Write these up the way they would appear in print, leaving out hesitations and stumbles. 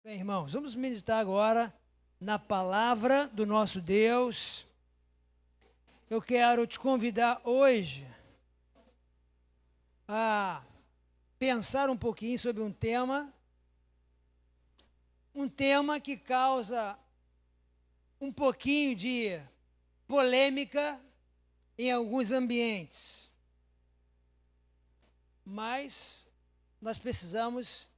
Bem, irmãos, vamos meditar agora na palavra do nosso Deus. Eu quero te convidar hoje a pensar um pouquinho sobre um tema que causa um pouquinho de polêmica em alguns ambientes. Mas nós precisamos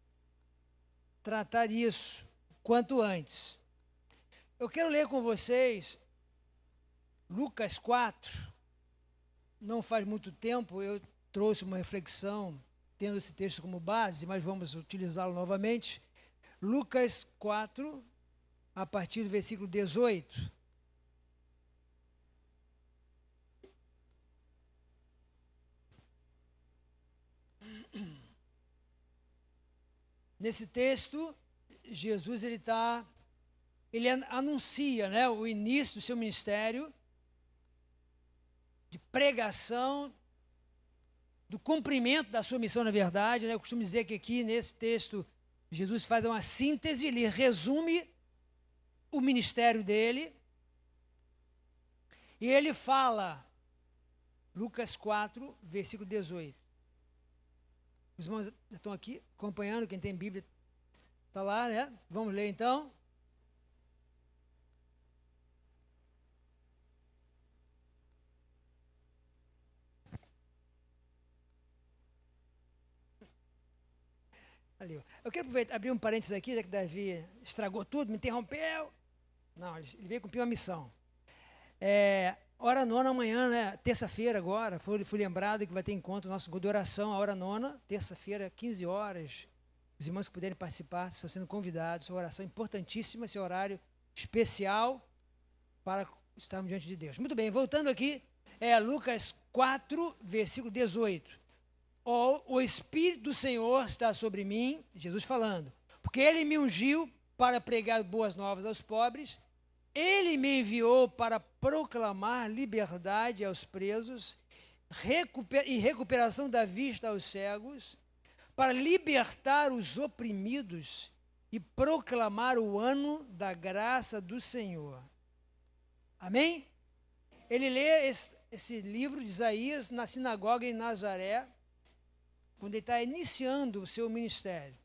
tratar isso quanto antes. Eu quero ler com vocês Lucas 4. Não faz muito tempo eu trouxe uma reflexão tendo esse texto como base, mas vamos utilizá-lo novamente. Lucas 4, a partir do versículo 18. Nesse texto, Jesus ele anuncia, né, o início do seu ministério de pregação, do cumprimento da sua missão, na verdade, né? Eu costumo dizer que aqui nesse texto Jesus faz uma síntese, ele resume o ministério dele e ele fala, Lucas 4, versículo 18. Os irmãos estão aqui acompanhando, quem tem Bíblia está lá, né? Vamos ler então. Ali, eu quero abrir um parênteses aqui, já que Davi estragou tudo, me interrompeu. Não, ele veio cumprir uma missão. Hora nona amanhã, né? Terça-feira agora, fui lembrado que vai ter encontro nosso grupo de oração, a hora nona, terça-feira, 15 horas. Os irmãos que puderem participar estão sendo convidados. Uma oração importantíssima, esse horário especial para estarmos diante de Deus. Muito bem, voltando aqui, Lucas 4, versículo 18. O Espírito do Senhor está sobre mim, Jesus falando, porque Ele me ungiu para pregar boas novas aos pobres, Ele me enviou para proclamar liberdade aos presos e recuperação da vista aos cegos, para libertar os oprimidos e proclamar o ano da graça do Senhor. Amém? Ele lê esse livro de Isaías na sinagoga em Nazaré, quando ele está iniciando o seu ministério.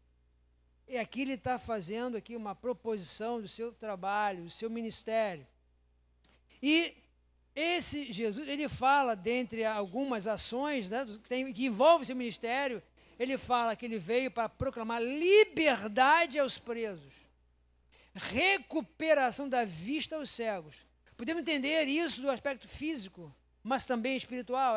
E aqui ele está fazendo aqui uma proposição do seu trabalho, do seu ministério. E esse Jesus, ele fala, dentre algumas ações, né, que envolvem o seu ministério, ele fala que ele veio para proclamar liberdade aos presos, recuperação da vista aos cegos. Podemos entender isso do aspecto físico, mas também espiritual.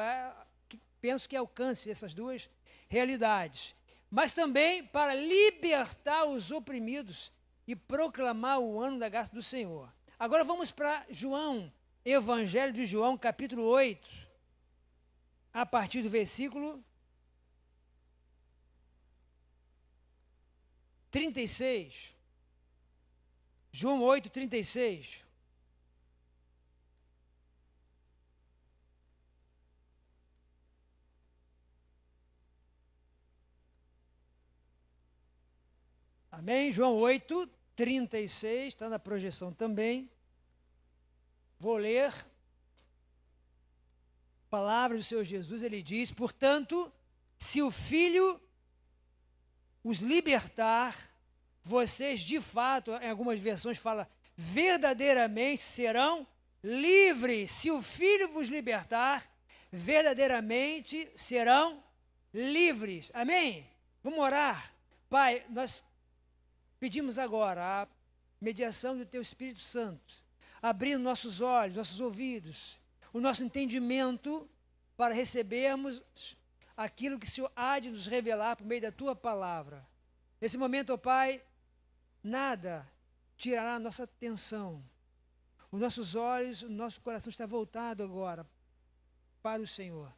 Penso que alcance essas duas realidades. Mas também para libertar os oprimidos e proclamar o ano da graça do Senhor. Agora vamos para João, Evangelho de João, capítulo 8, a partir do versículo 36. João 8, 36. Amém? João 8, 36, está na projeção também. Vou ler. Palavra do Senhor Jesus, ele diz, portanto, se o Filho os libertar, vocês de fato, em algumas versões fala, verdadeiramente serão livres. Se o Filho vos libertar, verdadeiramente serão livres. Amém? Vamos orar. Pai, nós pedimos agora a mediação do Teu Espírito Santo, abrindo nossos olhos, nossos ouvidos, o nosso entendimento para recebermos aquilo que o Senhor há de nos revelar por meio da Tua palavra. Nesse momento, ó Pai, nada tirará a nossa atenção. Os nossos olhos, o nosso coração está voltado agora para o Senhor.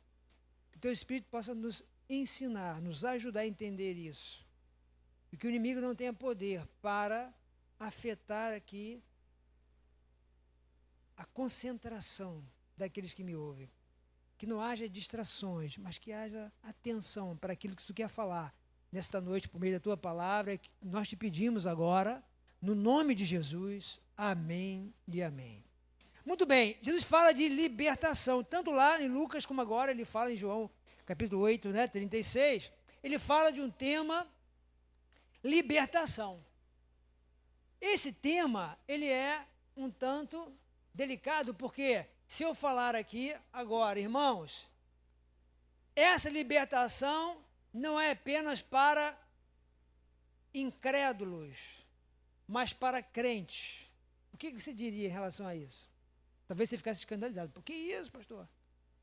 Que o Teu Espírito possa nos ensinar, nos ajudar a entender isso. E que o inimigo não tenha poder para afetar aqui a concentração daqueles que me ouvem. Que não haja distrações, mas que haja atenção para aquilo que tu quer falar, nesta noite, por meio da tua palavra, que nós te pedimos agora, no nome de Jesus, amém e amém. Muito bem, Jesus fala de libertação, tanto lá em Lucas como agora, ele fala em João, capítulo 8, 36, ele fala de um tema, libertação. Esse tema, ele é um tanto delicado, porque se eu falar aqui agora, irmãos, essa libertação não é apenas para incrédulos, mas para crentes. O que você diria em relação a isso? Talvez você ficasse escandalizado. Por que isso, pastor?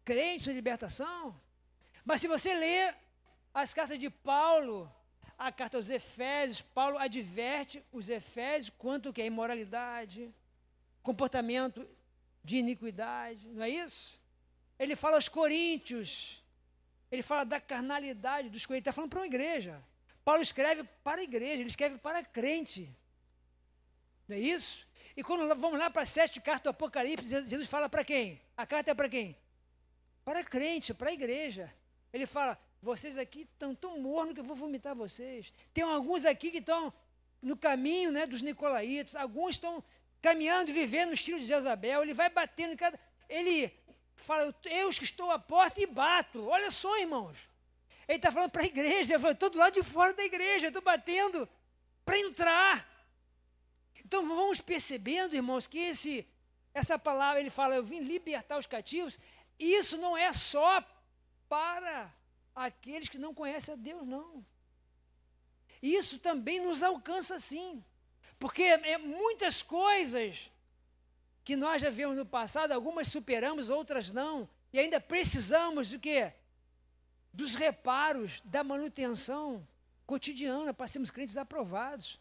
Crentes na libertação? Mas se você ler as cartas de Paulo, a carta aos Efésios, Paulo adverte os Efésios quanto que é imoralidade, comportamento de iniquidade, não é isso? Ele fala aos Coríntios, ele fala da carnalidade dos Coríntios, ele está falando para uma igreja. Paulo escreve para a igreja, ele escreve para crente, não é isso? E quando vamos lá para a 7ª carta do Apocalipse, Jesus fala para quem? A carta é para quem? Para crente, para a igreja. Ele fala, vocês aqui estão tão mornos que eu vou vomitar vocês. Tem alguns aqui que estão no caminho, né, dos nicolaítas, alguns estão caminhando e vivendo no estilo de Jezabel, ele vai batendo em cada... Ele fala, eu que estou à porta e bato. Olha só, irmãos. Ele está falando para a igreja, eu estou do lado de fora da igreja, eu estou batendo para entrar. Então vamos percebendo, irmãos, que essa palavra, ele fala, eu vim libertar os cativos, isso não é só para aqueles que não conhecem a Deus, não. Isso também nos alcança, sim. Porque muitas coisas que nós já vimos no passado, algumas superamos, outras não, e ainda precisamos do quê? Dos reparos, da manutenção cotidiana para sermos crentes aprovados.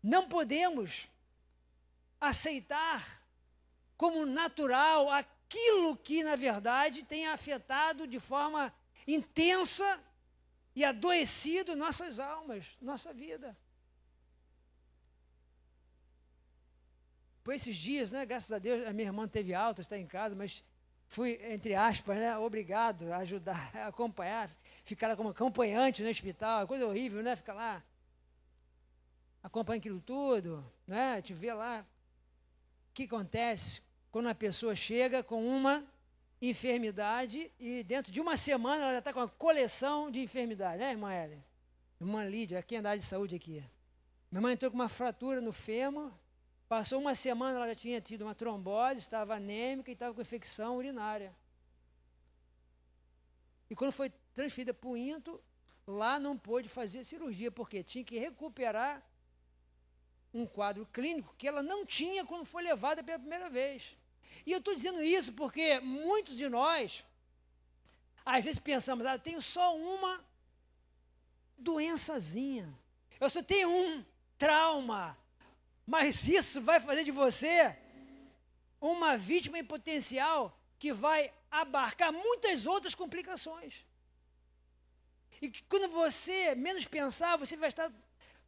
Não podemos aceitar como natural aquilo que, na verdade, tem afetado de forma intensa e adoecido nossas almas, nossa vida. Por esses dias, né, graças a Deus, a minha irmã teve alta, está em casa, mas fui, entre aspas, né, obrigado a ajudar, a acompanhar, ficar lá como acompanhante no hospital, é coisa horrível, né, ficar lá acompanhando aquilo tudo, né, te ver lá. O que acontece quando uma pessoa chega com uma enfermidade e dentro de uma semana ela já está com uma coleção de enfermidades, né, irmã Helen? Irmã Lídia, aqui na área de saúde aqui. Minha mãe entrou com uma fratura no fêmur, passou uma semana, ela já tinha tido uma trombose, estava anêmica e estava com infecção urinária. E quando foi transferida para o INTO, lá não pôde fazer cirurgia, porque tinha que recuperar um quadro clínico que ela não tinha quando foi levada pela primeira vez. E eu estou dizendo isso porque muitos de nós, às vezes pensamos, eu tenho só uma doençazinha, eu só tenho um trauma, mas isso vai fazer de você uma vítima em potencial que vai abarcar muitas outras complicações. E quando você menos pensar, você vai estar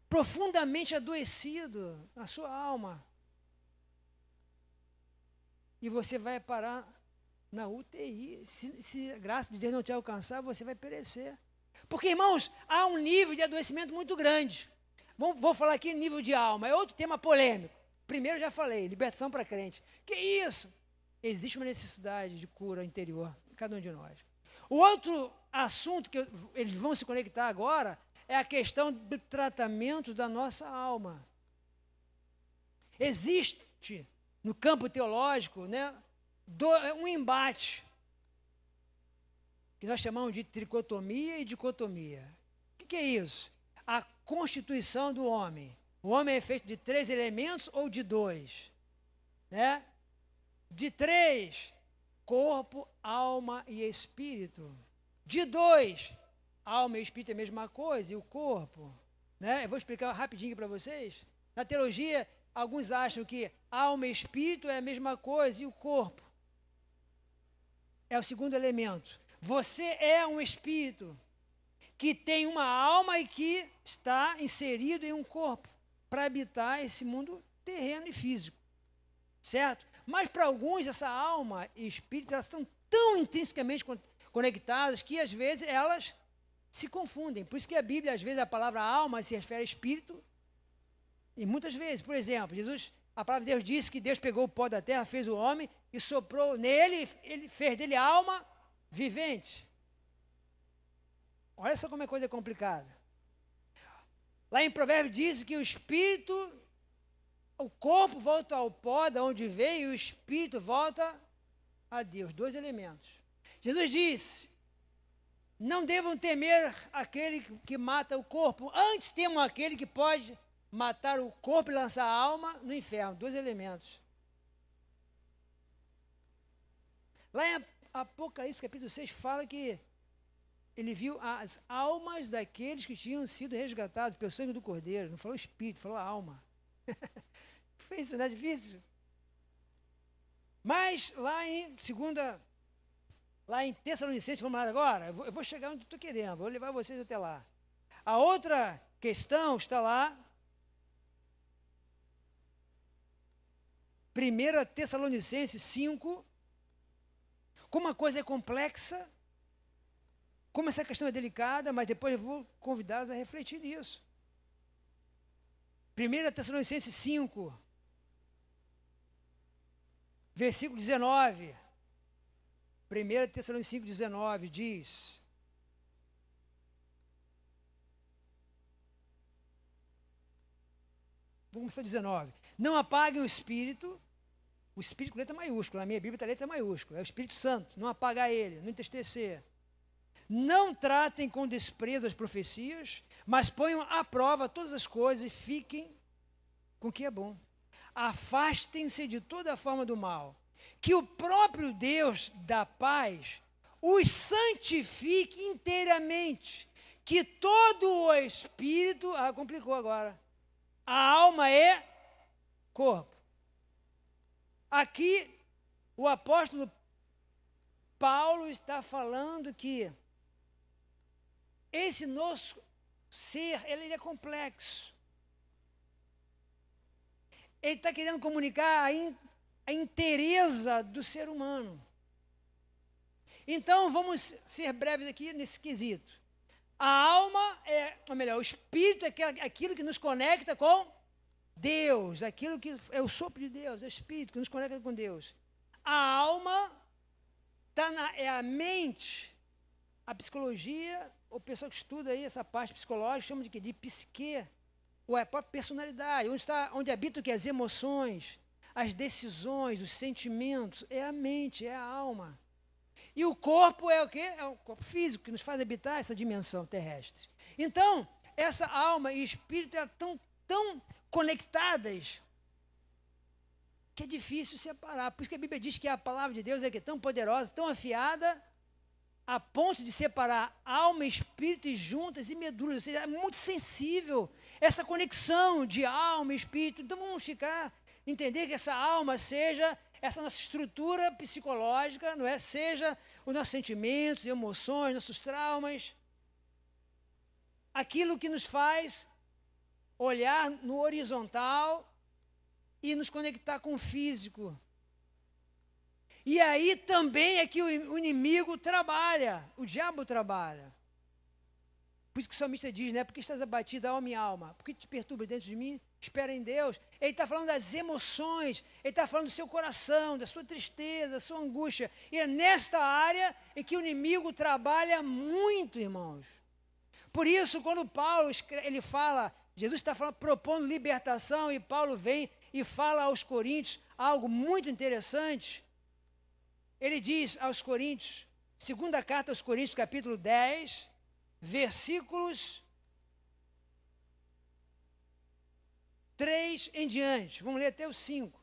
profundamente adoecido na sua alma. E você vai parar na UTI. Se a graça de Deus não te alcançar, você vai perecer. Porque, irmãos, há um nível de adoecimento muito grande. Vou falar aqui nível de alma, é outro tema polêmico. Primeiro já falei, libertação para crente. Que isso? Existe uma necessidade de cura interior em cada um de nós. O outro assunto que eles vão se conectar agora é a questão do tratamento da nossa alma. Existe no campo teológico, né, um embate que nós chamamos de tricotomia e dicotomia. O que é isso? A constituição do homem. O homem é feito de 3 elementos ou de 2? Né? De 3, corpo, alma e espírito. De 2, alma e espírito é a mesma coisa, e o corpo. Né? Eu vou explicar rapidinho para vocês. Na teologia, alguns acham que alma e espírito é a mesma coisa, e o corpo é o segundo elemento. Você é um espírito que tem uma alma e que está inserido em um corpo para habitar esse mundo terreno e físico, certo? Mas para alguns essa alma e espírito elas estão tão intrinsecamente conectadas que às vezes elas se confundem. Por isso que a Bíblia, às vezes, a palavra alma se refere a espírito. E muitas vezes, por exemplo, a palavra de Deus disse que Deus pegou o pó da terra, fez o homem e soprou nele, ele fez dele alma vivente. Olha só como é coisa complicada. Lá em Provérbios diz que o espírito, o corpo volta ao pó de onde veio e o espírito volta a Deus. 2 elementos. Jesus disse: não devam temer aquele que mata o corpo, antes temam aquele que pode matar o corpo e lançar a alma no inferno. 2 elementos. Lá em Apocalipse, capítulo 6, fala que ele viu as almas daqueles que tinham sido resgatados pelo sangue do Cordeiro. Não falou espírito, falou alma. Isso não é difícil? Mas lá em Tessalonicenses, vamos lá agora, eu vou chegar onde estou querendo, vou levar vocês até lá. A outra questão está lá, 1 Tessalonicenses 5, como a coisa é complexa, como essa questão é delicada, mas depois eu vou convidá-los a refletir nisso. 1 Tessalonicenses 5, versículo 19. 1 Tessalonicenses 5, 19 diz: vamos começar 19. Não apaguem o espírito com letra maiúscula, na minha Bíblia está letra maiúscula, é o Espírito Santo, não apagar ele, não entristecer. Não tratem com desprezo as profecias, mas ponham à prova todas as coisas e fiquem com o que é bom. Afastem-se de toda forma do mal. Que o próprio Deus da paz os santifique inteiramente. Que todo o espírito, complicou agora, a alma é corpo. Aqui o apóstolo Paulo está falando que esse nosso ser, ele é complexo. Ele está querendo comunicar a inteireza do ser humano. Então, vamos ser breves aqui nesse quesito. A alma ou melhor, o espírito é aquilo que nos conecta com Deus, aquilo que é o sopro de Deus, é o espírito que nos conecta com Deus. A alma é a mente, a psicologia, o pessoal que estuda aí essa parte psicológica chama de quê? De psique, ou é a própria personalidade, onde habita o que? As emoções, as decisões, os sentimentos, é a mente, é a alma. E o corpo é o quê? É o corpo físico, que nos faz habitar essa dimensão terrestre. Então, essa alma e espírito estão tão conectadas que é difícil separar. Por isso que a Bíblia diz que a palavra de Deus é que é tão poderosa, tão afiada, a ponto de separar alma, espírito e juntas e medulas. Ou seja, é muito sensível essa conexão de alma e espírito. Então vamos entender que essa alma seja essa nossa estrutura psicológica, não é? Seja os nossos sentimentos, emoções, nossos traumas. Aquilo que nos faz olhar no horizontal e nos conectar com o físico. E aí também é que o inimigo trabalha, o diabo trabalha. Por isso que o salmista diz, né? Porque estás abatida, ó minha alma? Porque te perturba dentro de mim? Espera em Deus. Ele está falando das emoções, ele está falando do seu coração, da sua tristeza, da sua angústia. E é nesta área em que o inimigo trabalha muito, irmãos. Por isso, quando Paulo ele fala, Jesus está propondo libertação, e Paulo vem e fala aos Coríntios algo muito interessante. Ele diz aos Coríntios, segunda carta aos Coríntios, capítulo 10, versículos 3 em diante. Vamos ler até os 5.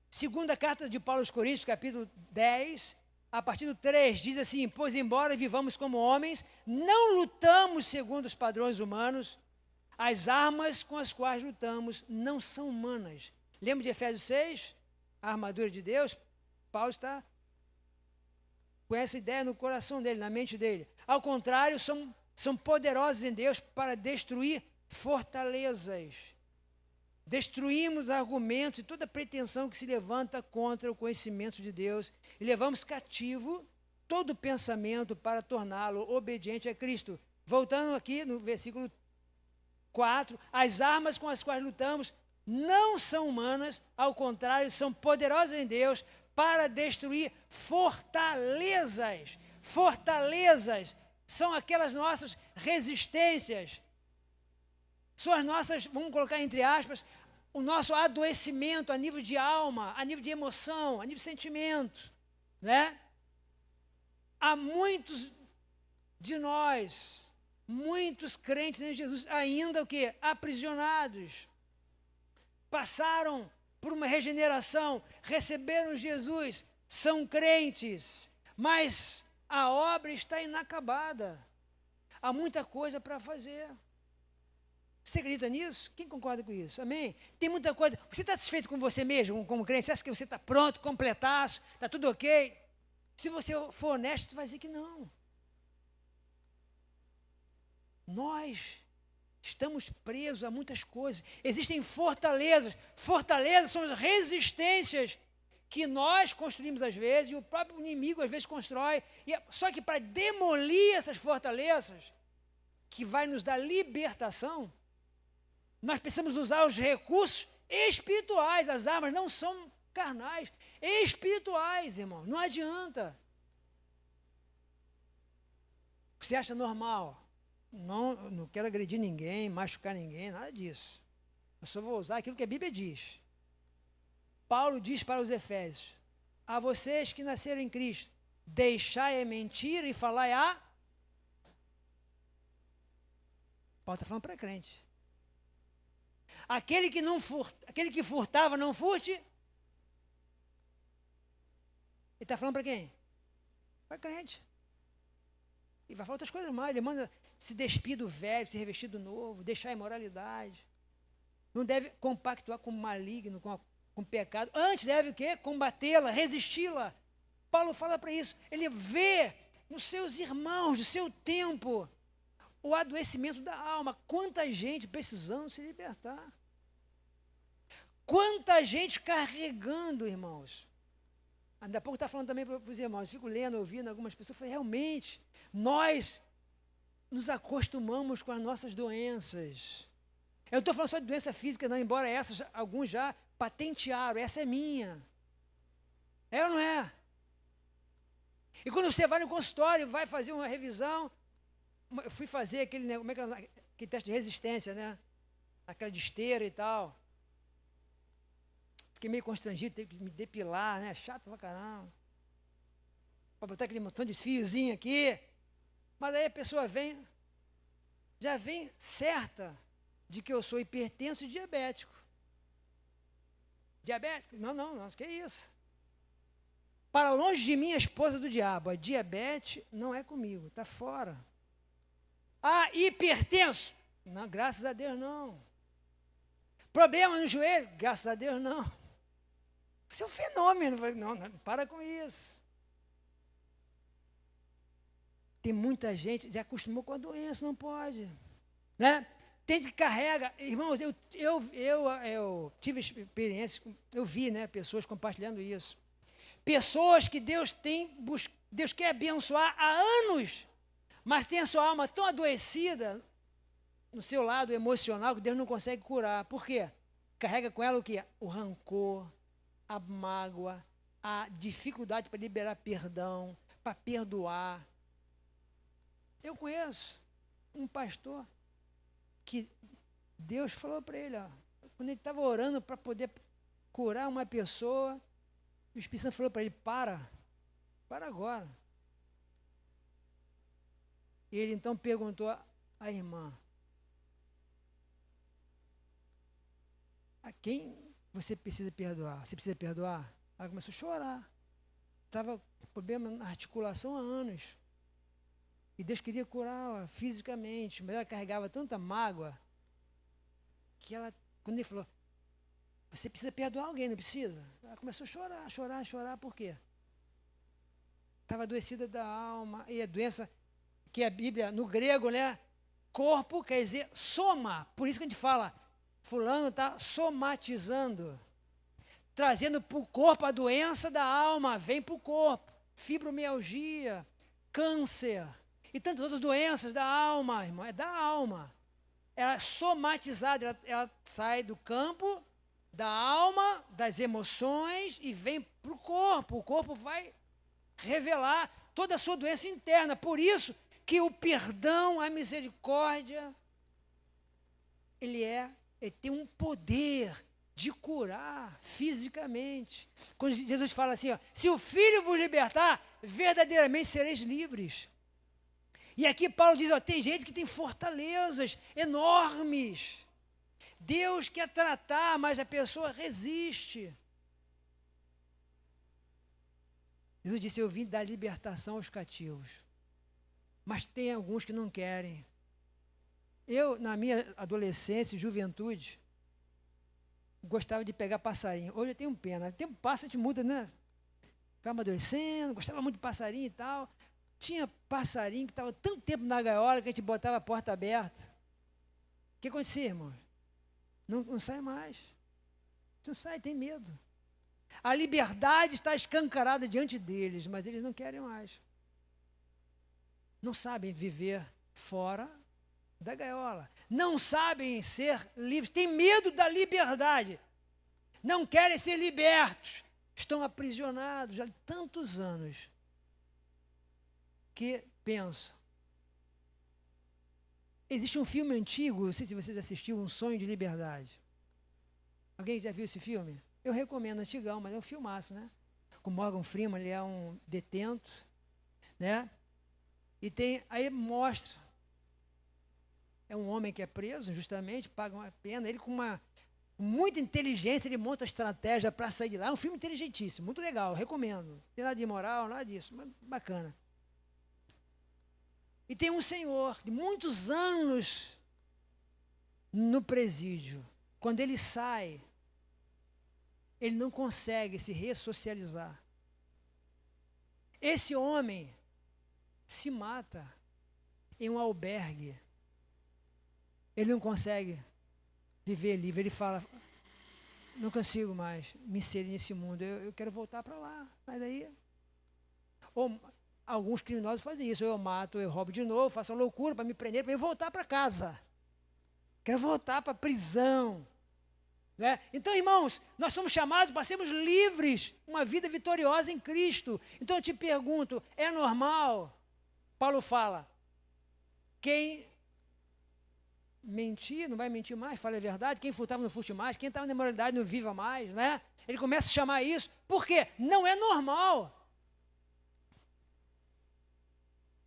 Segunda carta de Paulo aos Coríntios, capítulo 10, a partir do 3, diz assim: pois embora vivamos como homens, não lutamos segundo os padrões humanos, as armas com as quais lutamos não são humanas. Lembra de Efésios 6? A armadura de Deus? Paulo está com essa ideia no coração dele, na mente dele. Ao contrário, são poderosos em Deus para destruir fortalezas. Destruímos argumentos e toda pretensão que se levanta contra o conhecimento de Deus e levamos cativo todo pensamento para torná-lo obediente a Cristo. Voltando aqui no versículo 4, as armas com as quais lutamos não são humanas, ao contrário, são poderosas em Deus para destruir fortalezas. Fortalezas são aquelas nossas resistências, são as nossas, vamos colocar entre aspas, o nosso adoecimento a nível de alma, a nível de emoção, a nível de sentimento, né? Há muitos de nós, muitos crentes em Jesus, ainda o quê? Aprisionados. Passaram por uma regeneração, receberam Jesus, são crentes, mas a obra está inacabada. Há muita coisa para fazer. Você acredita nisso? Quem concorda com isso? Amém? Tem muita coisa. Você está satisfeito com você mesmo, como crente? Você acha que você está pronto, completaço, está tudo ok? Se você for honesto, você vai dizer que não. Nós estamos presos a muitas coisas. Existem fortalezas. Fortalezas são as resistências que nós construímos às vezes, e o próprio inimigo às vezes constrói. Só que para demolir essas fortalezas, que vai nos dar libertação, nós precisamos usar os recursos espirituais. As armas não são carnais, espirituais, irmão. Não adianta. Você acha normal? Não quero agredir ninguém, machucar ninguém, nada disso. Eu só vou usar aquilo que a Bíblia diz. Paulo diz para os Efésios: a vocês que nasceram em Cristo, deixai a mentira e falai a... Paulo está falando para crente. Aquele que furtava, não furte. Ele está falando para quem? Para crente. E vai falar outras coisas mais. Ele manda se despir do velho, se revestir do novo, deixar a imoralidade. Não deve compactuar com o maligno, com o pecado. Antes deve o quê? Combatê-la, resisti-la. Paulo fala para isso. Ele vê nos seus irmãos, do seu tempo, o adoecimento da alma. Quanta gente precisando se libertar. Quanta gente carregando, irmãos. Ainda há pouco está falando também para os irmãos. Fico lendo, ouvindo algumas pessoas. Falei, realmente, nós nos acostumamos com as nossas doenças. Eu não estou falando só de doença física, não, embora essas, alguns já patentearam. Essa é minha. É ou não é? E quando você vai no consultório, vai fazer uma revisão, eu fui fazer aquele, como é que é, aquele teste de resistência, né? Aquela de esteira e tal. Fiquei meio constrangido, teve que me depilar, né? Chato pra caramba. Para botar aquele montão de fiozinho aqui. Mas aí a pessoa já vem certa de que eu sou hipertenso e diabético. Diabético? Não, que isso? Para longe de mim, a esposa do diabo. A diabetes não é comigo, está fora. Ah, hipertenso? Não, graças a Deus não. Problema no joelho? Graças a Deus não. Isso é um fenômeno. Não, para com isso. Tem muita gente que já acostumou com a doença, não pode. Né? Tem que carrega. Irmãos, eu tive experiência, eu vi, né, pessoas compartilhando isso. Pessoas que Deus quer abençoar há anos, mas tem a sua alma tão adoecida no seu lado emocional que Deus não consegue curar. Por quê? Carrega com ela o quê? O rancor, a mágoa, a dificuldade para liberar perdão, para perdoar. Eu conheço um pastor que Deus falou para ele, ó, quando ele estava orando para poder curar uma pessoa, o Espírito Santo falou para ele, para agora. E ele então perguntou à irmã, a quem você precisa perdoar? Você precisa perdoar? Ela começou a chorar. Estava com problema na articulação há anos. E Deus queria curá-la fisicamente, mas ela carregava tanta mágoa que ela, quando ele falou, você precisa perdoar alguém, não precisa? Ela começou a chorar, por quê? Estava adoecida da alma, e a doença que a Bíblia, no grego, né? Corpo quer dizer soma, por isso que a gente fala, fulano está somatizando, trazendo para o corpo a doença da alma, vem para o corpo. fibromialgia, câncer e tantas outras doenças da alma, irmão, é da alma. Ela é somatizada, ela sai do campo da alma, das emoções e vem para o corpo. O corpo vai revelar toda a sua doença interna. Por isso que o perdão, a misericórdia, ele tem um poder de curar fisicamente. Quando Jesus fala assim, ó, se o Filho vos libertar, verdadeiramente sereis livres. E aqui Paulo diz, ó, tem gente que tem fortalezas enormes. Deus quer tratar, mas a pessoa resiste. Jesus disse, eu vim dar libertação aos cativos. Mas tem alguns que não querem. Eu, na minha adolescência e juventude, gostava de pegar passarinho. Hoje eu tenho pena. O tempo passa, a gente muda, né? Vai amadurecendo, gostava muito de passarinho e tal. Tinha passarinho que estava tanto tempo na gaiola que a gente botava a porta aberta. O que acontecia, irmão? Não sai mais. Não sai, tem medo. A liberdade está escancarada diante deles, mas eles não querem mais. Não sabem viver fora da gaiola. Não sabem ser livres. Têm medo da liberdade. Não querem ser libertos. Estão aprisionados há tantos anos que pensam. Existe um filme antigo, não sei se você já assistiu, Um Sonho de Liberdade. Alguém já viu esse filme? Eu recomendo, antigão, mas é um filmaço, né? Com Morgan Freeman, ele é um detento, né? E aí mostra, é um homem que é preso, justamente, paga uma pena, ele com muita inteligência, ele monta a estratégia para sair de lá. É um filme inteligentíssimo, muito legal, recomendo. Não tem nada de imoral, nada disso, mas bacana. E tem um senhor de muitos anos no presídio. Quando ele sai, ele não consegue se ressocializar. Esse homem se mata em um albergue. Ele não consegue viver livre. Ele fala, não consigo mais me inserir nesse mundo. Eu quero voltar para lá. Mas daí... Ou alguns criminosos fazem isso. Eu mato, eu roubo de novo, faço uma loucura para me prender, para eu voltar para casa. Quero voltar para a prisão. Né? Então, irmãos, nós somos chamados para sermos livres, uma vida vitoriosa em Cristo. Então eu te pergunto, é normal? Paulo fala, quem mentir, não vai mentir mais, fala a verdade, quem furtava não furte mais, quem estava na imoralidade não viva mais, né? Ele começa a chamar isso, por quê? Não é normal.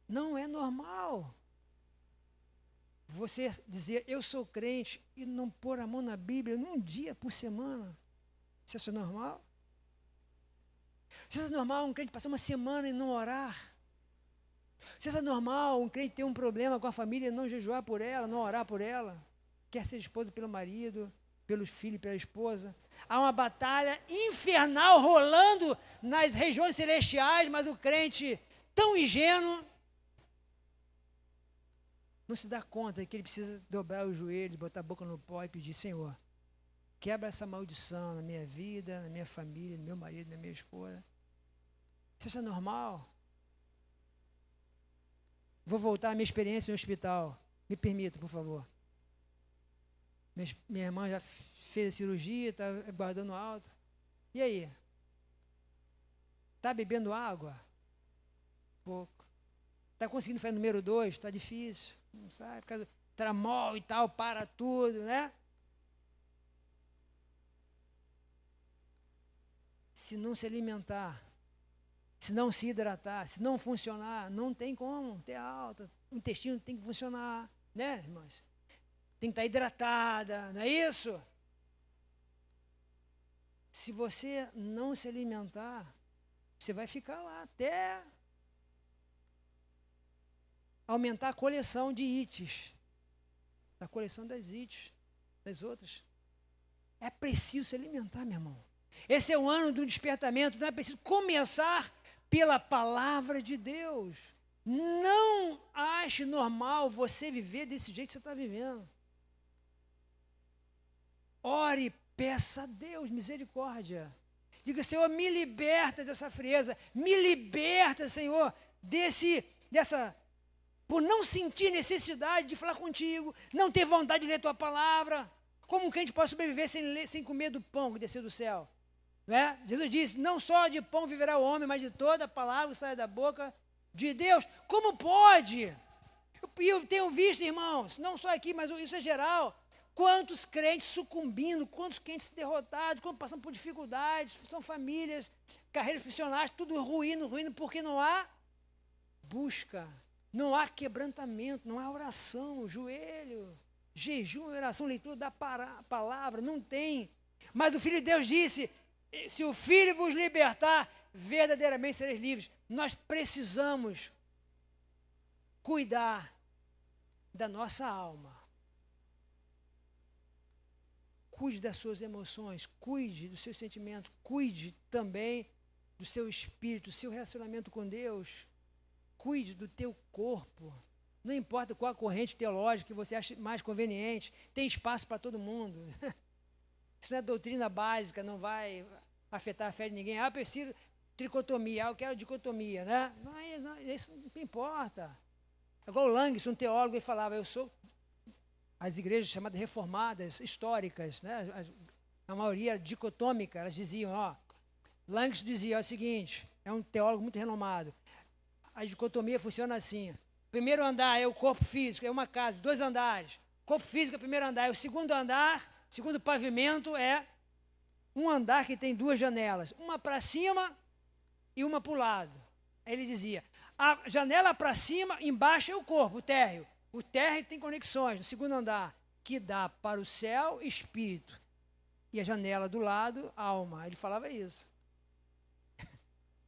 Não é normal você dizer, eu sou crente, e não pôr a mão na Bíblia num dia por semana. Isso é normal? Isso é normal um crente passar uma semana e não orar? Isso é normal um crente ter um problema com a família e não jejuar por ela, não orar por ela? Quer ser esposa pelo marido, pelos filhos, pela esposa? Há uma batalha infernal rolando nas regiões celestiais, mas o crente tão ingênuo não se dá conta que ele precisa dobrar o joelho, botar a boca no pó e pedir, Senhor, quebra essa maldição na minha vida, na minha família, no meu marido, na minha esposa. Isso é normal? Vou voltar à minha experiência no hospital. Me permita, por favor. Minha irmã já fez a cirurgia, está guardando alto. E aí? Está bebendo água? Pouco. Está conseguindo fazer número 2? Está difícil. Não sabe, por causa do tramol e tal, para tudo, né? Se não se alimentar, se não se hidratar, se não funcionar, não tem como ter alta. O intestino tem que funcionar, né, irmãs? Tem que estar hidratada, não é isso? Se você não se alimentar, você vai ficar lá até aumentar a coleção de ites, a coleção das ites, das outras. É preciso se alimentar, meu irmão. Esse é o ano do despertamento, não é preciso começar pela palavra de Deus. Não ache normal você viver desse jeito que você está vivendo. Ore, peça a Deus misericórdia. Diga, Senhor, me liberta dessa frieza. Me liberta, Senhor, por não sentir necessidade de falar contigo, não ter vontade de ler tua palavra. Como um crente pode sobreviver sem comer do pão que desceu do céu? Não é? Jesus disse, não só de pão viverá o homem, mas de toda a palavra que sai da boca de Deus. Como pode? E eu tenho visto, irmãos, não só aqui, mas isso é geral, quantos crentes sucumbindo, quantos crentes derrotados, quantos passando por dificuldades, são famílias, carreiras profissionais, tudo ruindo, porque não há busca, não há quebrantamento, não há oração, joelho, jejum, oração, leitura da palavra, não tem. Mas o Filho de Deus disse, se o Filho vos libertar, verdadeiramente sereis livres. Nós precisamos cuidar da nossa alma. Cuide das suas emoções, cuide dos seus sentimentos, cuide também do seu espírito, do seu relacionamento com Deus. Cuide do teu corpo. Não importa qual a corrente teológica que você acha mais conveniente, tem espaço para todo mundo. Isso não é doutrina básica, não vai afetar a fé de ninguém. Eu preciso tricotomia, eu quero dicotomia, né? Não, isso não importa. Igual o Langson, um teólogo, ele falava, eu sou... As igrejas chamadas reformadas, históricas, né? A maioria dicotômica, elas diziam, Langson dizia o seguinte, é um teólogo muito renomado, a dicotomia funciona assim, primeiro andar é o corpo físico, é uma casa, 2 andares, corpo físico é o primeiro andar, o segundo andar, segundo pavimento é um andar que tem 2 janelas, uma para cima e uma para o lado. Aí ele dizia, a janela para cima, embaixo é o corpo, o térreo. O térreo tem conexões no segundo andar, que dá para o céu, espírito. E a janela do lado, alma. Ele falava isso.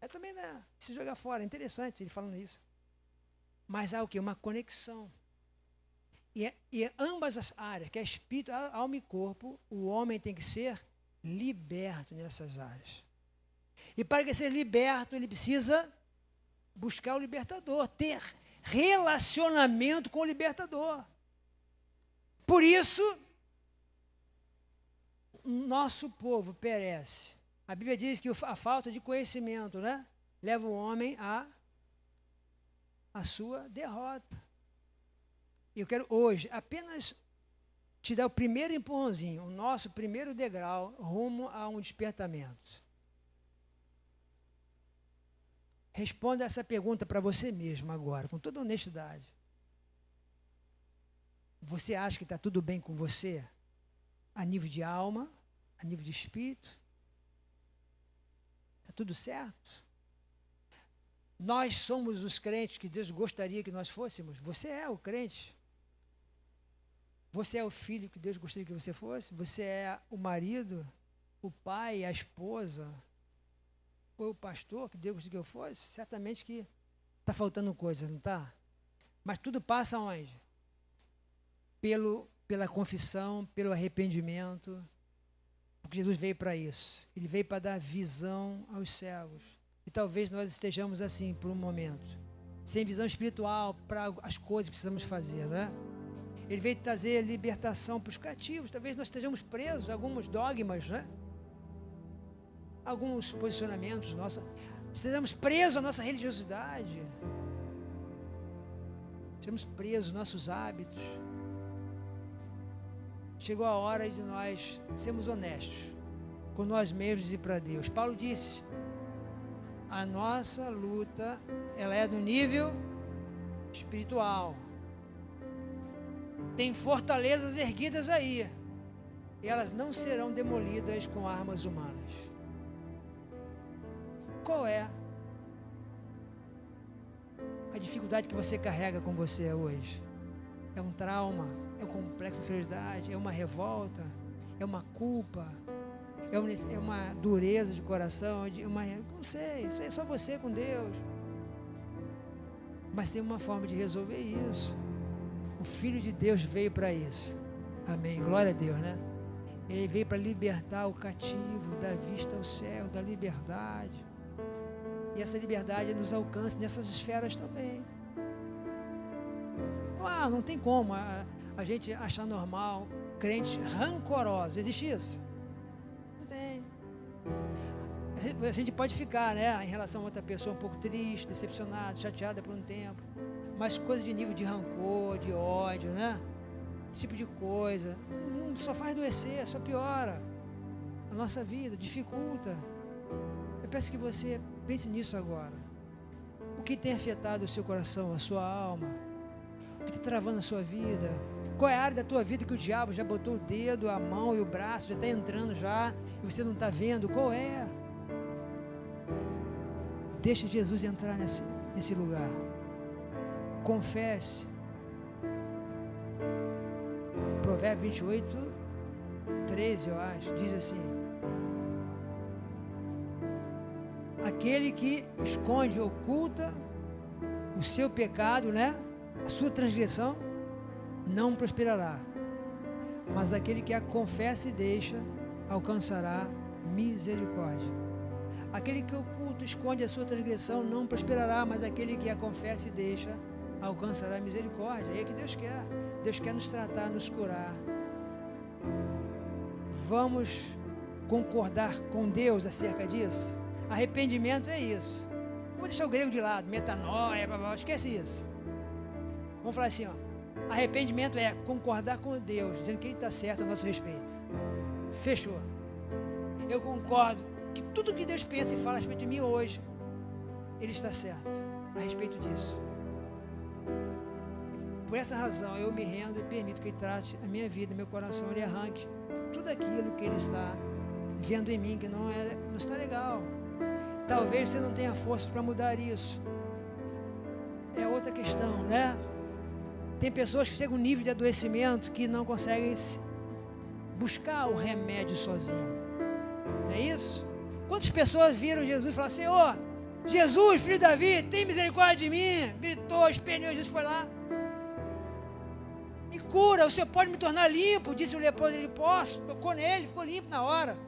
É também, né? Se jogar fora, é interessante ele falando isso. Mas há o quê? Uma conexão. E ambas as áreas, que é espírito, alma e corpo, o homem tem que ser liberto nessas áreas. E para que seja liberto, ele precisa buscar o libertador, ter relacionamento com o libertador. Por isso, nosso povo perece. A Bíblia diz que a falta de conhecimento, né, leva o homem à sua derrota. E eu quero hoje apenas te dar o primeiro empurrãozinho, o nosso primeiro degrau rumo a um despertamento. Responda essa pergunta para você mesmo agora, com toda honestidade. Você acha que está tudo bem com você? A nível de alma, a nível de espírito? Está tudo certo? Nós somos os crentes que Deus gostaria que nós fôssemos? Você é o crente? Você é o filho que Deus gostaria que você fosse? Você é o marido, o pai, a esposa? Ou o pastor, que Deus gostaria que eu fosse? Certamente que está faltando coisa, não está? Mas tudo passa onde? Pela confissão, pelo arrependimento, porque Jesus veio para isso. Ele veio para dar visão aos cegos. E talvez nós estejamos assim por um momento, sem visão espiritual para as coisas que precisamos fazer, né? Ele veio trazer libertação para os cativos. Talvez nós estejamos presos a alguns dogmas, né? Alguns posicionamentos nossos, estejamos presos à nossa religiosidade, estamos presos aos nossos hábitos. Chegou a hora de nós sermos honestos com nós mesmos e para Deus. Paulo disse, a nossa luta, ela é do nível espiritual. Tem fortalezas erguidas aí, e elas não serão demolidas com armas humanas. Qual é a dificuldade que você carrega com você hoje? É um trauma? É um complexo de inferioridade? É uma revolta? É uma culpa? É uma dureza de coração? Não sei, isso é só você com Deus. Mas tem uma forma de resolver isso. O Filho de Deus veio para isso. Amém, glória a Deus, né? Ele veio para libertar o cativo, da vista ao céu, da liberdade. E essa liberdade nos alcança nessas esferas também. Não tem como a gente achar normal crentes rancorosos. Existe isso? Não tem. A gente pode ficar, né, em relação a outra pessoa um pouco triste, decepcionada, chateada por um tempo, mas coisa de nível de rancor, de ódio, né? Esse tipo de coisa, só faz adoecer, só piora a nossa vida, dificulta. Eu peço que você pense nisso agora. O que tem afetado o seu coração, a sua alma? O que está travando a sua vida? Qual é a área da tua vida que o diabo já botou o dedo, a mão e o braço, já está entrando já, e você não está vendo? Qual é? Deixa Jesus entrar nesse lugar. Confesse. Provérbio 28, 13, eu acho, diz assim: aquele que esconde, oculta o seu pecado, né? A sua transgressão, não prosperará. Mas aquele que a confessa e deixa, alcançará misericórdia. Aquele que oculta, esconde a sua transgressão, não prosperará, mas aquele que a confessa e deixa, alcançará misericórdia. É que Deus quer. Deus quer nos tratar, nos curar. Vamos concordar com Deus acerca disso? Arrependimento é isso. Vamos deixar o grego de lado, metanoia, blá, blá, esquece isso. Vamos falar assim, ó. Arrependimento é concordar com Deus, dizendo que Ele está certo a nosso respeito. Fechou. Eu concordo que tudo que Deus pensa e fala a respeito de mim hoje, Ele está certo a respeito disso. Por essa razão, eu me rendo e permito que Ele trate a minha vida, meu coração, Ele arranque tudo aquilo que Ele está vendo em mim, que não está legal. Talvez você não tenha força para mudar isso. É outra questão, né? Tem pessoas que chegam a um nível de adoecimento que não conseguem buscar o remédio sozinho. Não é isso? Quantas pessoas viram Jesus e falaram: Senhor, Jesus, filho de Davi, tem misericórdia de mim? Gritou, esperneou, Jesus foi lá. Me cura, o Senhor pode me tornar limpo, disse o leproso. Ele: posso. Tocou nele, ficou limpo na hora.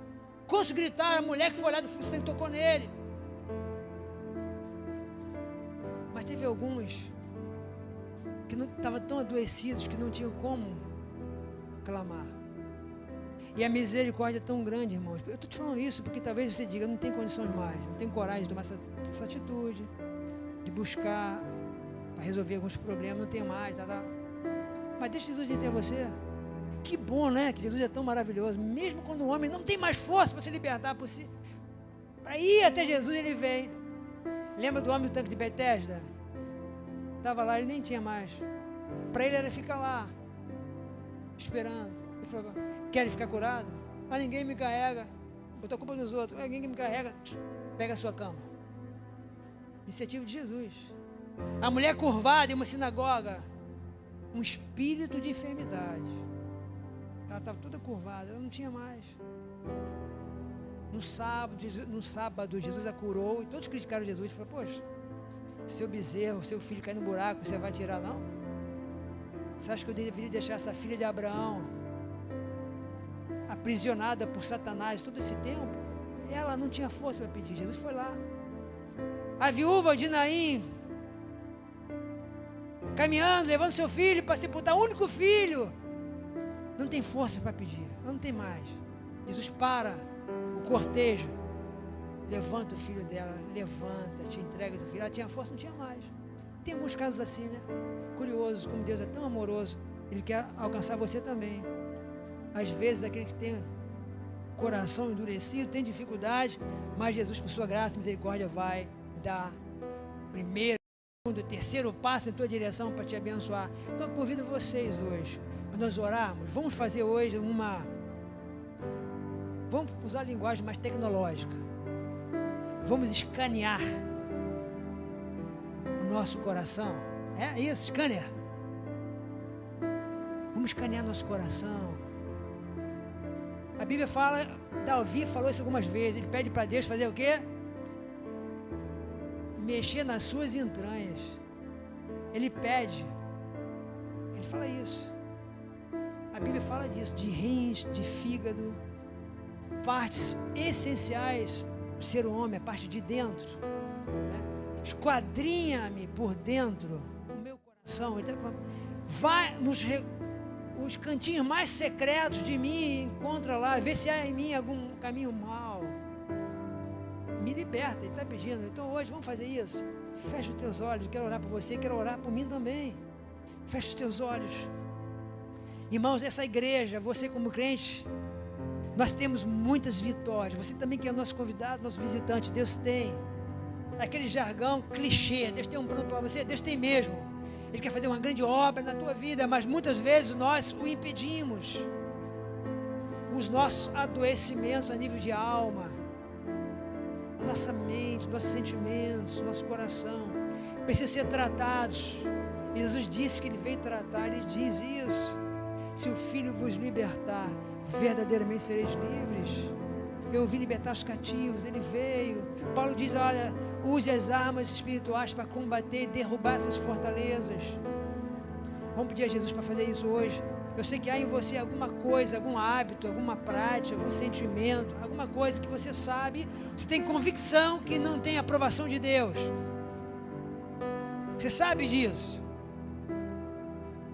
Quantos gritaram? A mulher que foi lá do fluxo de sangue tocou nele. Mas teve alguns que não estavam tão adoecidos que não tinham como clamar. E a misericórdia é tão grande, irmãos. Eu estou te falando isso porque talvez você diga: não tem condições mais, não tenho coragem de tomar essa atitude, de buscar para resolver alguns problemas, não tenho mais, tá. Mas deixa Jesus ir até você. Que bom, né? Que Jesus é tão maravilhoso. Mesmo quando o homem não tem mais força para se libertar por si, para ir até Jesus, ele vem. Lembra do homem do tanque de Betesda? Estava lá, ele nem tinha mais. Para ele era ficar lá, esperando. Ele falou: quer ficar curado? Mas ninguém me carrega. Botou a culpa dos outros. Ninguém me carrega. Pega a sua cama. Iniciativa de Jesus. A mulher curvada em uma sinagoga, um espírito de enfermidade. Ela estava toda curvada, ela não tinha mais. No sábado, Jesus a curou e todos criticaram Jesus. Falaram: poxa, seu bezerro, seu filho cai no buraco, você vai tirar? Não? Você acha que eu deveria deixar essa filha de Abraão aprisionada por Satanás todo esse tempo? Ela não tinha força para pedir. Jesus foi lá. A viúva de Naim, caminhando, levando seu filho para sepultar, o único filho, não tem força para pedir, não tem mais. Jesus para o cortejo, levanta o filho dela, levanta, te entrega o filho. Ela tinha força, não tinha mais. Tem alguns casos assim, né? Curiosos, como Deus é tão amoroso, Ele quer alcançar você também. Às vezes aquele que tem coração endurecido, tem dificuldade, mas Jesus, por sua graça e misericórdia, vai dar primeiro, segundo, terceiro passo em tua direção para te abençoar. Então eu convido vocês hoje, para nós orarmos. Vamos fazer hoje vamos usar a linguagem mais tecnológica. Vamos escanear o nosso coração. É isso, scanner. Vamos escanear nosso coração. A Bíblia fala, Davi falou isso algumas vezes, ele pede para Deus fazer o quê? Mexer nas suas entranhas. Ele pede, ele fala isso. A Bíblia fala disso, de rins, de fígado, partes essenciais do ser humano, a parte de dentro, né? Esquadrinha-me por dentro, o meu coração. Vai os cantinhos mais secretos de mim, encontra lá, vê se há em mim algum caminho mau. me liberta, Ele está pedindo. Então hoje vamos fazer isso. Fecha os teus olhos, eu quero orar por você, quero orar por mim também. Fecha os teus olhos. Irmãos, essa igreja, você como crente, nós temos muitas vitórias. Você também que é nosso convidado, nosso visitante, Deus tem. Aquele jargão clichê, Deus tem um plano para você, Deus tem mesmo. Ele quer fazer uma grande obra na tua vida, mas muitas vezes nós o impedimos. Os nossos adoecimentos a nível de alma, a nossa mente, nossos sentimentos, nosso coração, precisam ser tratados. Jesus disse que Ele veio tratar, Ele diz isso. Se o Filho vos libertar, verdadeiramente sereis livres. Eu vim libertar os cativos, Ele veio. Paulo diz, olha, use as armas espirituais para combater e derrubar essas fortalezas. Vamos pedir a Jesus para fazer isso hoje. Eu sei que há em você alguma coisa, algum hábito, alguma prática, algum sentimento, alguma coisa que você sabe, você tem convicção que não tem aprovação de Deus. Você sabe disso.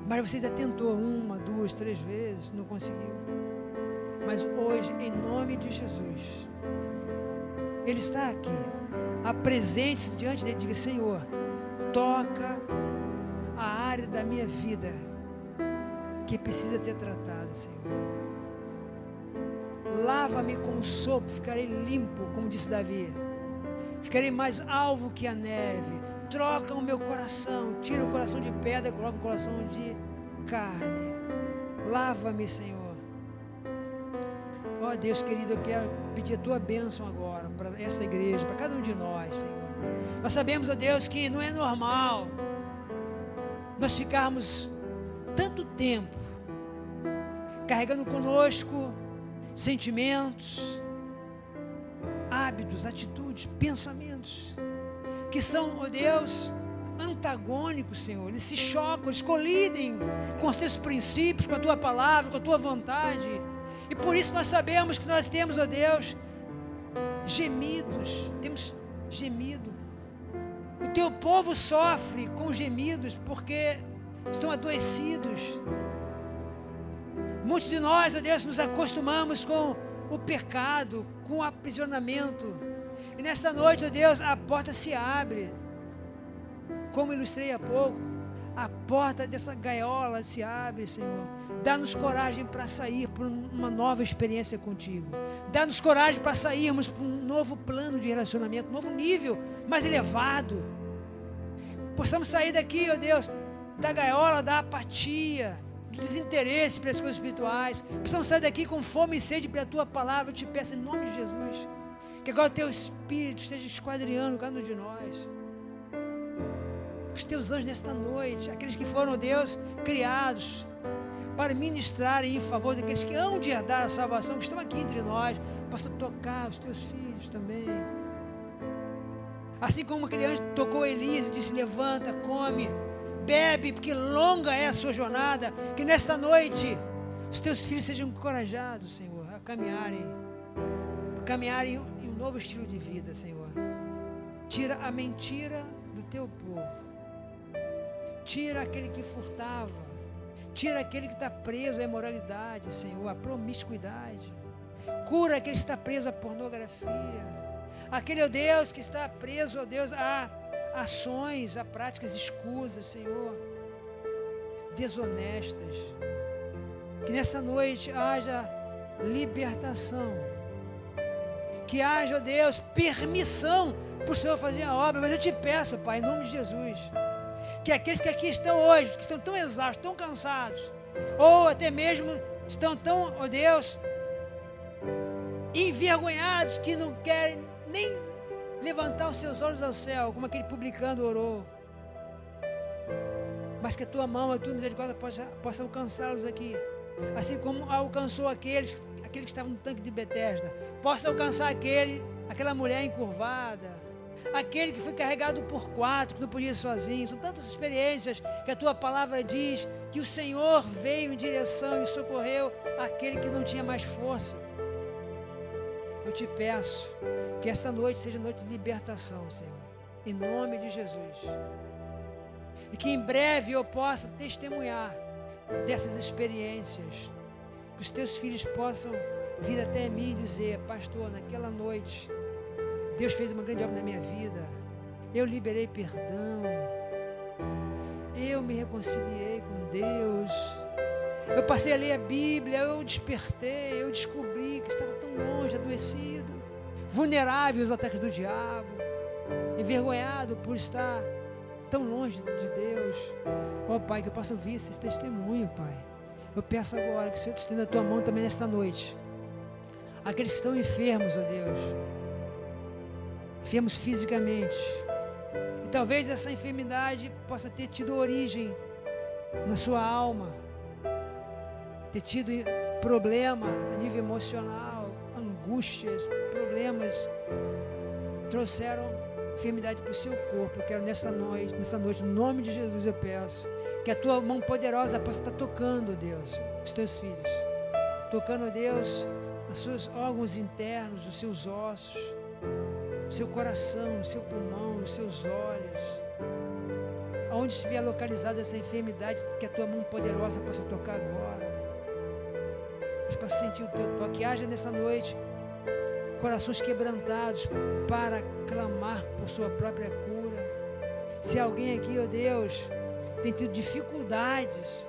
Mas você já tentou 1, 2, 3 vezes, não conseguiu. Mas hoje, em nome de Jesus, Ele está aqui. Apresente-se diante dele e diga, Senhor, toca a área da minha vida que precisa ser tratada, Senhor. Lava-me com o sopro, ficarei limpo, como disse Davi. Ficarei mais alvo que a neve. Troca o meu coração, tira o coração de pedra, coloca o coração de carne. Lava-me, Senhor. Ó Deus querido, eu quero pedir a Tua bênção agora para essa igreja, para cada um de nós, Senhor. Nós sabemos, ó Deus, que não é normal nós ficarmos tanto tempo carregando conosco sentimentos, hábitos, atitudes, pensamentos que são, ó Deus, antagônicos, Senhor. Eles se chocam, eles colidem com os teus princípios, com a tua palavra, com a tua vontade. E por isso nós sabemos que nós temos, ó Deus, gemidos, temos gemido. O teu povo sofre com gemidos porque estão adoecidos. Muitos de nós, ó Deus, nos acostumamos com o pecado, com o aprisionamento. E nesta noite, ó Deus, a porta se abre. Como ilustrei há pouco, a porta dessa gaiola se abre, Senhor. Dá-nos coragem para sair por uma nova experiência contigo. Dá-nos coragem para sairmos para um novo plano de relacionamento, um novo nível mais elevado. Possamos sair daqui, ó Deus, da gaiola, da apatia, do desinteresse pelas coisas espirituais. Possamos sair daqui com fome e sede pela Tua palavra. Eu te peço em nome de Jesus, que agora o Teu Espírito esteja esquadriando cada um de nós. Os Teus anjos nesta noite, aqueles que foram, ó Deus, criados para ministrarem em favor daqueles que hão de herdar a salvação, que estão aqui entre nós, possam tocar os Teus filhos também. Assim como aquele anjo tocou Elias e disse, levanta, come, bebe, porque longa é a sua jornada, que nesta noite os Teus filhos sejam encorajados, Senhor, a caminharem em um novo estilo de vida, Senhor. Tira a mentira do Teu povo. Tira aquele que furtava. Tira aquele que está preso à imoralidade, Senhor, à promiscuidade. Cura aquele que está preso à pornografia. Aquele, ó Deus, que está preso, ó Deus, a ações, a práticas escusas, Senhor, desonestas. Que nessa noite haja libertação. Que haja, ó Deus, permissão para o Senhor fazer a obra. Mas eu te peço, Pai, em nome de Jesus, que aqueles que aqui estão hoje, que estão tão exaustos, tão cansados, ou até mesmo estão tão, ó Deus, envergonhados, que não querem nem levantar os seus olhos ao céu, como aquele publicano orou, mas que a Tua mão, a Tua misericórdia possa alcançá-los aqui, assim como alcançou aqueles que estavam no tanque de Betesda, possa alcançar aquela mulher encurvada, aquele que foi carregado por 4, que não podia ir sozinho. São tantas experiências que a Tua palavra diz que o Senhor veio em direção e socorreu aquele que não tinha mais força. Eu te peço que esta noite seja noite de libertação, Senhor, em nome de Jesus, e que em breve eu possa testemunhar dessas experiências, que os Teus filhos possam vir até mim e dizer, pastor, naquela noite Deus fez uma grande obra na minha vida. Eu liberei perdão. Eu me reconciliei com Deus. Eu passei a ler a Bíblia, eu despertei, eu descobri que estava tão longe, adoecido, vulnerável aos ataques do diabo, envergonhado por estar tão longe de Deus. Ó Pai, que eu possa ouvir esse testemunho, Pai. Eu peço agora que o Senhor te estenda a tua mão também nesta noite. Aqueles que estão enfermos, ó Deus, enfermos fisicamente, e talvez essa enfermidade possa ter tido origem na sua alma, ter tido problema a nível emocional, angústias, problemas, trouxeram enfermidade para o seu corpo. Eu quero nessa noite, no nome de Jesus, eu peço que a tua mão poderosa possa estar tocando, Deus, os teus filhos, tocando, Deus, os seus órgãos internos, os seus ossos, o seu coração, o seu pulmão, os seus olhos, aonde estiver localizada essa enfermidade, que a tua mão poderosa possa tocar agora, para sentir o teu toque. Haja nessa noite corações quebrantados para clamar por sua própria cura. Se alguém aqui, ó Deus, tem tido dificuldades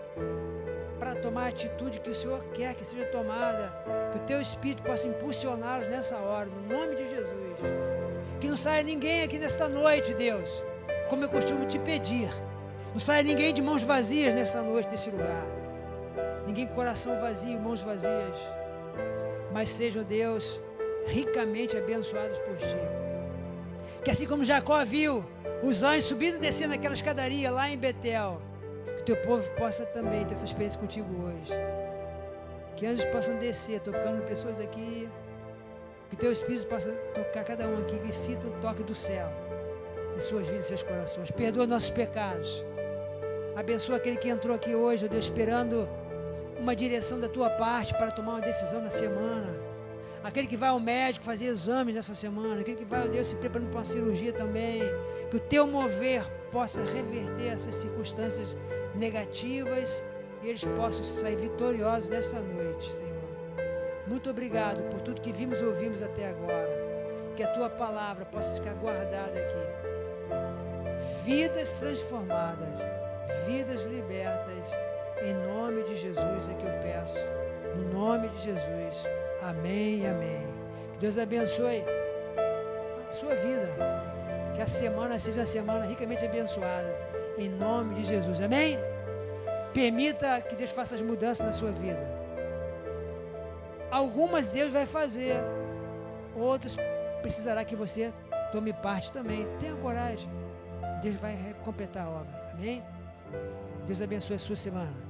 para tomar a atitude que o Senhor quer que seja tomada, que o teu Espírito possa impulsioná-los nessa hora, no nome de Jesus. Que não saia ninguém aqui nesta noite, Deus, como eu costumo te pedir, não saia ninguém de mãos vazias nesta noite, desse lugar. Ninguém com coração vazio, mãos vazias, mas sejam, Deus, ricamente abençoados por Ti. Que assim como Jacó viu os anjos subindo e descendo aquela escadaria lá em Betel, que o Teu povo possa também ter essa experiência contigo hoje. Que anjos possam descer, tocando pessoas aqui, que o Teu Espírito possa tocar cada um aqui, que sinta o toque do céu em suas vidas e seus corações. Perdoa nossos pecados. Abençoa aquele que entrou aqui hoje, ó Deus, esperando uma direção da Tua parte para tomar uma decisão na semana. Aquele que vai ao médico fazer exames nessa semana, aquele que vai, ó Deus, se preparando para uma cirurgia também, que o Teu mover possa reverter essas circunstâncias negativas e eles possam sair vitoriosos nesta noite, Senhor. Muito obrigado por tudo que vimos e ouvimos até agora. Que a Tua palavra possa ficar guardada aqui. Vidas transformadas, vidas libertas, em nome de Jesus é que eu peço, no nome de Jesus, amém e amém. Que Deus abençoe a sua vida, que a semana seja uma semana ricamente abençoada, em nome de Jesus, amém? Permita que Deus faça as mudanças na sua vida. Algumas Deus vai fazer, outras precisará que você tome parte também. Tenha coragem, Deus vai completar a obra, amém? Deus abençoe a sua semana.